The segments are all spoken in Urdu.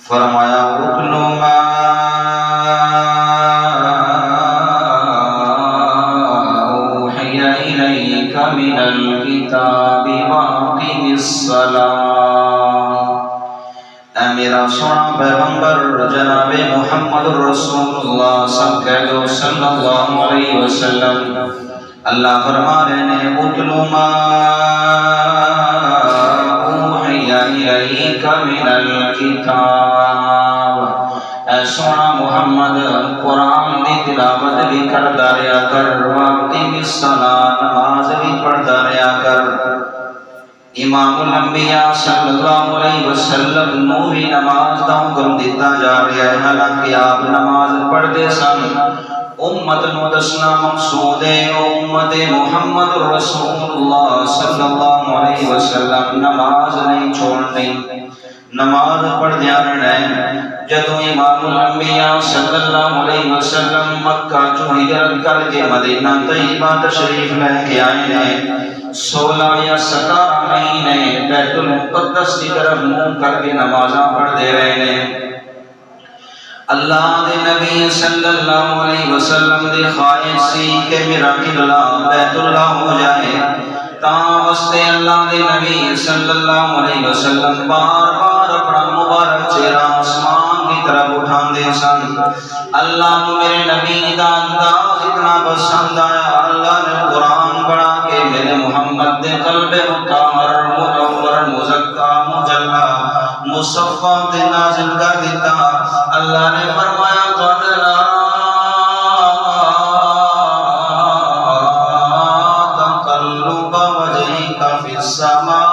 فرمایا اتلو ما اوحی الیک من الکتاب واقم الصلاۃ۔ اے میرا سونا پیغمبر جناب محمد رسول اللہ صلی اللہ علیہ وسلم، اللہ فرما رہے ہیں اتلو ما اوحی الیک من الکتاب، اے سونا محمد قرآن دی تلاوت بھی کرتا رہیا کر، واقم الصلاۃ نماز بھی پڑھتا رہیا کر۔ امام الانبیاء صلی اللہ علیہ وسلم نو بھی نماز دا حکم دیتا جا رہا ہے، حالانکہ آپ نماز پڑھتے سن۔ امت نو دسنا مقصود ہے امت محمد رسول اللہ صلی اللہ علیہ وسلم نماز نہیں چھوڑنی، نماز پڑھدیا رہنا ہے۔ جدوں امام الانبیاء صلی اللہ علیہ وسلم مکہ چوں ہجرت کر کے مدینہ طیبہ تشریف لے کے آئے ہیں، 16 یا 17 مہینے بیت المقدس کی طرف منہ کر کے نمازاں پڑھتے رہے ہیں۔ اللہ دے نبی صلی اللہ علیہ وسلم دی خواہش سی کہ میرا قبلہ بیت اللہ ہو جائے، تاں واسطے اللہ دے نبی صلی اللہ علیہ وسلم بار بار اپنا مبارک چہرہ آسمان کی طرف اٹھاندے سن۔ اللہ کو میرے نبی دا انداز اتنا پسند آیا، اللہ نے قرآن پڑھا کہ میرے محمد دے قلب مطہر منور مزکا مجلا مصفا تے نازل کر دیتا۔ اللہ نے فرمایا قد نرى تقلب وجهك في السماء،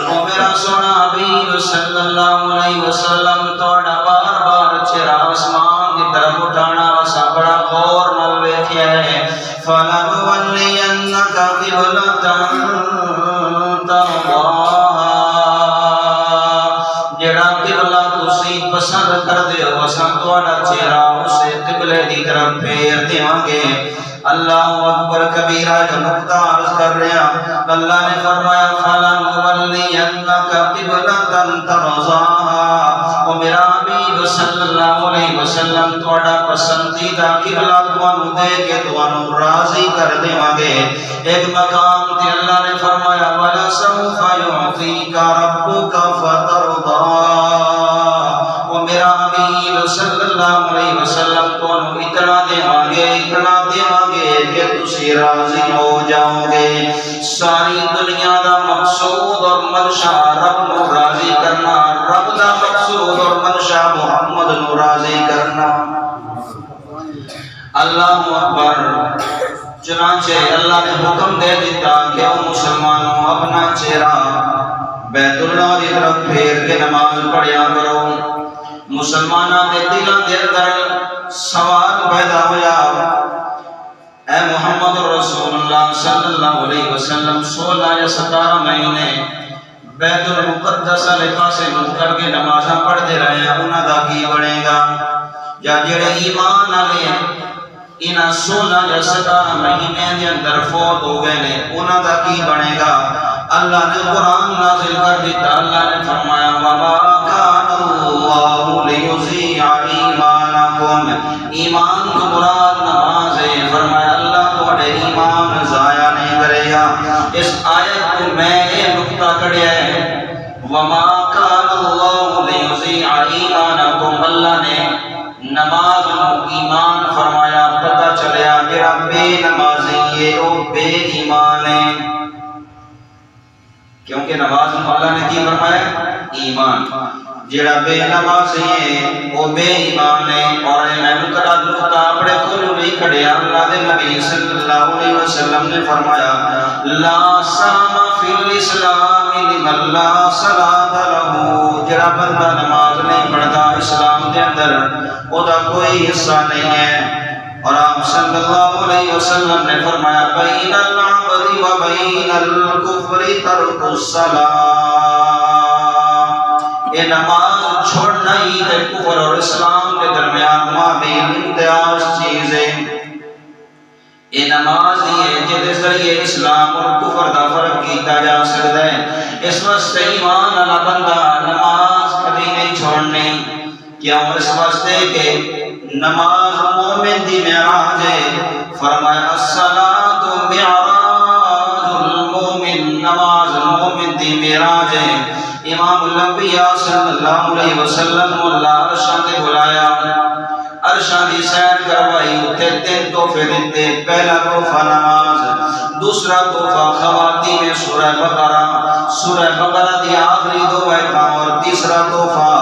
او میرا سونا حبیب صلی اللہ علیہ وسلم توڑا بار بار چہرہ آسمان کی طرف اٹھانا وسا بڑا غور نال ویکھیا ہے۔ فَلَنُوَلِّيَنَّكَ قِبْلَةً تَرْضَاهَا، جڑا قبلہ تسی پسند کر دے ہو اساں تہاڈا چہرہ اسے قبلے دی طرف پھیر دیواں گے۔ اللہ اکبر کبیرہ جو نقطہ عرض کر رہا، اللہ نے فرمایا فَلَنُوَلِّيَنَّكَ قِبْلَةً تَرْضَاهَا، او میرا حبیب صلی اللہ علیہ وسلم تہاڈا پسندیدہ قبلہ تانوں دے کے تانوں راضی کر دیواں گے۔ ایک مقام تے اللہ نے فرمایا وَلَسَوْفَ يُعْطِيكَ رَبُّكَ فَتَرْضَىٰ، او میرا حبیب صلی اللہ علیہ وسلم تانوں اتنا دیواں گے کہ تسی راضی ہو جاؤ گے۔ ساری دنیا دا مقصود اور منشا رب نو راضی کرنا، رب دا مقصود اور منشا محمد نو راضی کرنا۔ اللہ اکبر۔ چنانچہ اللہ نے حکم دے دیتا کہ او مسلمانوں اپنا چہرہ بیت اللہ کی طرف پھیر کے نماز پڑھیا کرو۔ مسلمانوں کے دلوں کے اندر سوال پیدا ہوا، اے محمد رسول اللہ صلی اللہ علیہ وسلم 16 یا 17 مہینے بیت المقدس علیہ پاسے منہ کر کے نمازاں پڑھتے رہے ہیں، انہاں دا کی بنے گا؟ یا جڑے ایمان والے انہاں 16 یا 17 مہینے دے اندر فوت ہو گئے نے، انہاں دا کی بنے گا؟ اللہ نے قرآن نازل کر دیتا۔ اللہ نے فرمایا وَمَا كَانَ اللَّهُ لِيُضِيعَ إِيمَانَكُمْ، ایمان کو مراد نماز ہے۔ فرمایا اللہ تھوڑے ایمان ضائع نہیں کرے گا۔ اس آیت کو میں یہ نقطہ کڑیا ہے وَمَا كَانَ اللَّهُ لِيُضِيعَ إِيمَانَكُمْ، اللہ نے نماز کو ایمان فرمایا، پتہ چلیا کہ بے نمازی یہ وہ بے ایمان ہے، کیونکہ نماز اللہ نے کی فرمایا ایمان، جڑا بے نمازی ہے وہ بے ایمان ہے۔ اور میں نقطہ اپنے کول نہیں کھڑیا، اللہ دے نبی صلی اللہ علیہ وسلم نے فرمایا لا صام فی الاسلام لمن لا صلاۃ لہ، جڑا بندہ نماز نہیں پڑھتا اسلام دے اندر او دا کوئی حصہ نہیں ہے۔ اور آپ صلی اللہ علیہ وسلم نے فرمایا بین العبد و بین الکفر ترک الصلاۃ، یہ نماز چھوڑنا ہی تے کفر اور اسلام کے درمیان مابین امتیاز چیز ہے۔ یہ نماز ہی ہے جس ذریعے اسلام اور کفر دا فرق کیتا جا سکتا ہے۔ اس واسطے ایمان والا بندہ نماز کبھی نہیں چھوڑنی. کیوں؟ اس واسطے کہ نماز مومن دی معراج ہے. فرمایا الصلاۃ معراج المومن، نماز مومن دی معراج ہے. امام الانبیاء صلی اللہ علیہ وسلم کو اللہ عرشاں تے بلایا، عرشاں دی سیر کروائی، اتنے 3 تحفے دیتے. پہلا تحفہ نماز، دوسرا تحفہ خواتین سورہ بقرہ، سورہ بقرہ دی آخری 2 آیتاں، اور تیسرا تحفہ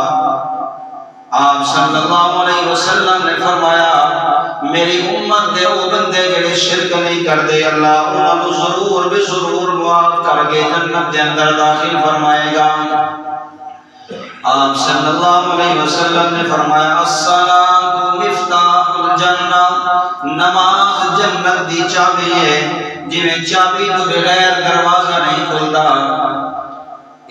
آپ صلی اللہ علیہ وسلم نے فرمایا میری امت دے وہ بندے جڑے شرک نہیں کردے اللہ انہاں نوں ضرور بے ضرور معاف کر کے جنت دے اندر داخل فرمائے گا. آپ صلی اللہ علیہ وسلم نے فرمایا الصلاۃ مفتاح الجنہ، نماز جنت دی چابی ہے. جویں چابی تو بغیر دروازہ نہیں کھلدا،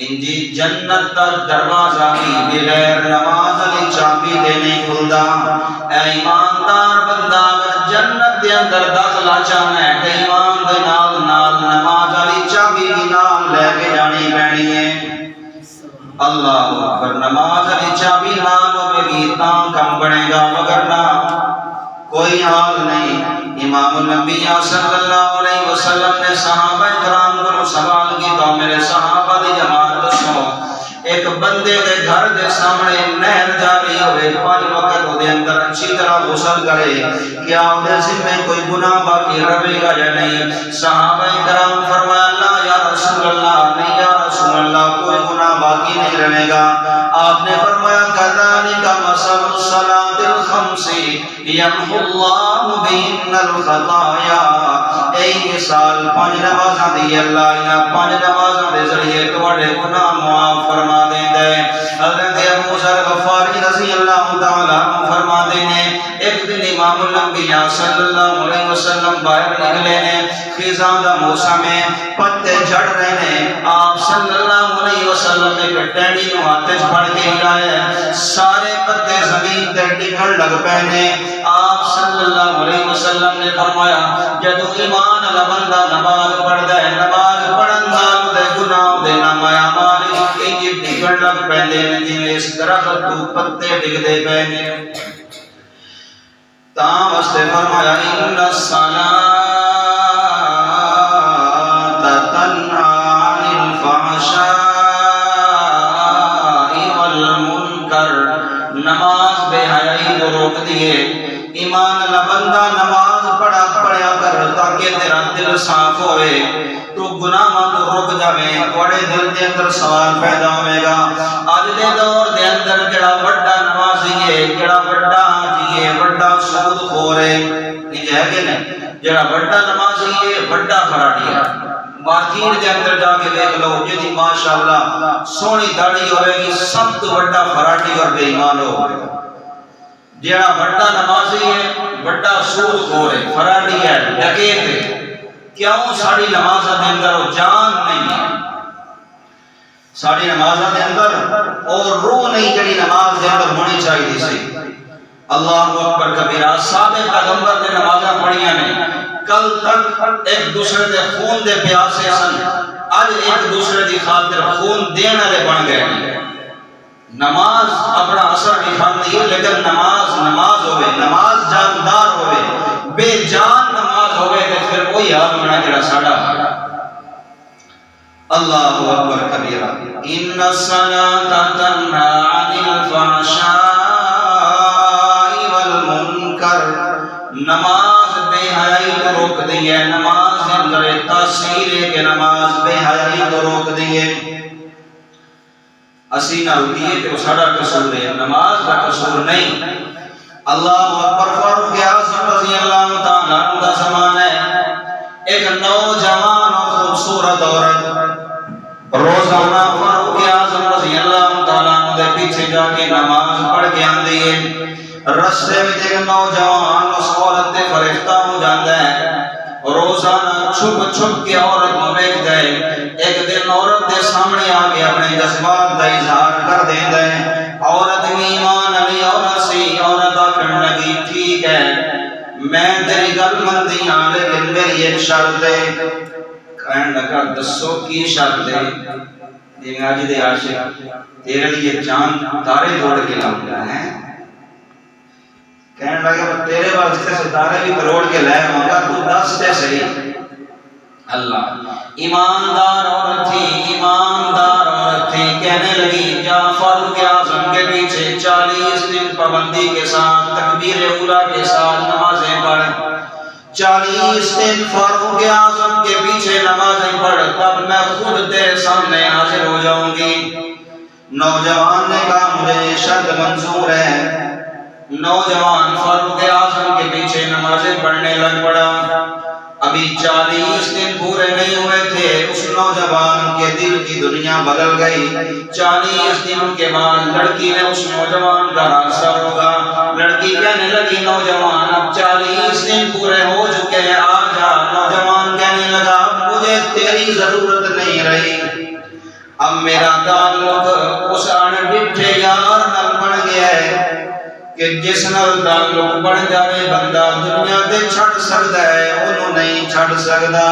انجی جنت دا دروازہ بھی بغیر نماز علی چابی دے نہیں کھلدا. اے ایماندار بندہ اگر جنت دے اندر داخلہ چاہنا ہے تو ایمان دے نال نال نماز علی چابی بھی نال لے کے جانی پینی ہے. اللہ اکبر. نماز علی چابی نال ہوے گی تاں کم بنے گا، وگرنہ کوئی حال نہیں. امام الانبیاء صلی اللہ علیہ وسلم نے صحابہ کرام کو سوال کیتا میرے صحابہ دی جماعت دسو ایک بندے دے گھر دے سامنے نہر جاری ہوئے 5 وقت دے اندر اچھی طرح غسل کرے، کیا اس ذمہ کوئی گناہ باقی رہے گا یا نہیں؟ صحابہ کرام فرمایا لا یا رسول اللہ، نہیں یا رسول اللہ کوئی گناہ باقی نہیں رہے گا. آپ نے فرمایا کذالک مثل الصلاۃ الخمس یمحو اللہ بہن الخطایا، اے مثال 5 نمازاں دی اللہ انہاں 5 نمازاں دے ذریعے تواڈے گناہ معاف فرما دیندا ہے. حضرت ابو ذر غفاری رضی اللہ تعالی عنہ فرماتے ہیں ایک دن امام الانبیاء صلی اللہ علیہ وسلم باہر نکلے نے، خزاں دا موسم ہے، پتے جھڑ رہے ہیں. آپ صلی اللہ علیہ وسلم نے ٹہنی نو ہاتھ وچ پھڑ کے ہلایا، سارے پتے زمین تے ڈگن لگ پے نے. آپ صلی اللہ علیہ وسلم نے فرمایا جدوں ایمان والا بندہ نماز پڑھدا ہے، نماز پڑھن نال دے گناہ دے نامہ اعمال انج ڈگن لگ پیندے نے جویں اس درخت تو پتے ڈگدے پے نے. تاں واسطے فرمایا ان الصلاۃ تنہی عن الفحشاء والمنکر، نماز بے حیائی کو روک دیے. ایمان والا بندہ نماز پڑھیا کر تاکہ تیرا دل صاف ہوئے، تو گناہاں تو رک جاوے. تھوڑے دل دے اندر سوال پیدا ہوئے گا اج دے دور دے اندر جڑا بڑا نمازی ہے، جڑا بڑا حاجی ہے، بڑا سود خور ہے، یہ ہے کہ نہیں؟ جڑا بڑا نمازی ہے بڑا خراٹی ہے. مارکیٹ دے اندر جا کے دیکھ لو جدی ماشاءاللہ سونی داڑھی ہوئے گی سب تو بڑا خراٹی اور بے ایمان ہوگا. جڑا بڑا نمازی ہے بڑا سود خور ہے، فراڈی ہے، ڈکیت ہے. کیوں؟ ساری نمازاں دے اندر وہ جان نہیں ہے، ساری نمازاں دے اندر اور روح نہیں جڑی نماز دے اندر ہونی چاہیے سی. اللہ اکبر کبیرہ. سابق پیغمبر نے نمازاں پڑھیاں نے، کل تک ایک دوسرے دے خون دے پیاسے سن، اج ایک دوسرے دی خاطر خون دین والے بن گئے. نماز اپنا اثر دکھاتی ہے لیکن نماز ہوئے، نماز جاندار ہوئے، بے جان نماز ہوئے تو پھر وہی حال ہونا جڑا ساڈا. اللہ اکبر کبیرہ. ان الصلاۃ تنہی عن الفحشاء والمنکر، نماز بے حیائی کو روک دی ہے. نماز کے اندر تاثیر ہے کہ نماز بے حیائی کو روک دی ہے. اسی نہ رکیے تو ساڈا قصور ہے، نماز کا قصور نہیں. اللہ اکبر. فاروق اعظم رضی اللہ تعالی عنہ کا زمانہ ہے. ایک نوجوان اور خوبصورت عورت روزانہ فاروق اعظم رضی اللہ تعالی عنہ کے پیچھے جا کے نماز پڑھ کے آندی ہے. رستے میں ایک نوجوان اس عورت تے فرشتہ ہو جاتا ہے. روزانہ چھپ چھپ کے عورت کو دیکھتا ہے. ایک دن عورت دے سامنے آ کے اپنے جذبات کا اظہار کر دیندا ہے. عورت بھی ایمان والی عورت سی. عورت آکھن لگی ٹھیک ہے میں تیری گل منتی ہاں لیکن میری ایک شرط ہے. کہن لگا دسو کی شرط ہے؟ یہ آج دے عاشق تیرے لیے چاند تارے توڑ کے لاؤں گا ہے کہنے لگا تیرے واسطے ستارے بھی کروڑ کے لے آؤں گا تو دس تے صحیح اللہ ایماندار عورت تھی کہنے لگی جا فاروق اعظم کے پیچھے 40 دن پابندی کے ساتھ تکبیر اولیٰ کے ساتھ نمازیں پڑھ 40 دن فاروق اعظم کے پیچھے نمازیں پڑھ تب میں خود تیرے سامنے حاضر ہو جاؤں گی نوجوان نے کہا مجھے شرط منظور ہے نوجوان فاروق اعظم کے پیچھے نمازیں پڑھنے لگ پڑا ابھی 40 دن پورے نہیں ہوئے تھے اس نوجوان کے دل کی دنیا بدل گئی 40 دن کے بعد لڑکی نے اس نوجوان کا راستہ روکا لڑکی کہنے لگی نوجوان اب 40 دن پورے ہو چکے ہیں آ جا نوجوان کہنے لگا اب مجھے تیری ضرورت نہیں رہی اب میرا تعلق اس انڈٹھے یار نال بن گیا ہے کہ جس نال تعلق بن جائے بندہ دنیا تے چھڑ سکتا ہے انہوں نہیں چھڑ سکتا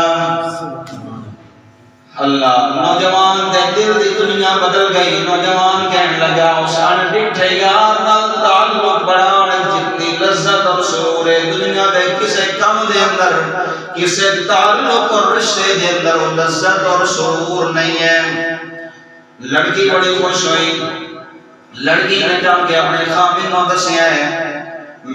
اللہ نوجوان دے دل دی دنیا بدل گئی نوجوان کہنے لگا اس انڈٹھے یار نال تعلق بڑھانے جتنی لذت اور سرور ہے دنیا دے کسے کم دے اندر کسے تعلق اور رشتے دے اندر وہ لذت اور سرور نہیں ہے لڑکی بڑی خوش ہوئی لڑکی نے جا کے اپنے خامد کو دسیا ہے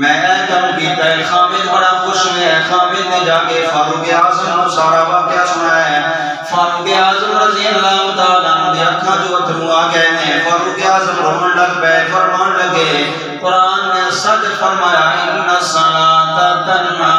میں کم کیتا ہے خامد بڑا خوش ہے خامد نے جا کے فاروق اعظم کو سارا واقعہ سنایا ہے فاروق اعظم رضی اللہ تعالیٰ عنہ دی اکھاں جو اترو آ گئے ہیں فاروق اعظم رومن لگ پے فرمان لگے قرآن نے سچ فرمایا ان الصلاۃ تنہا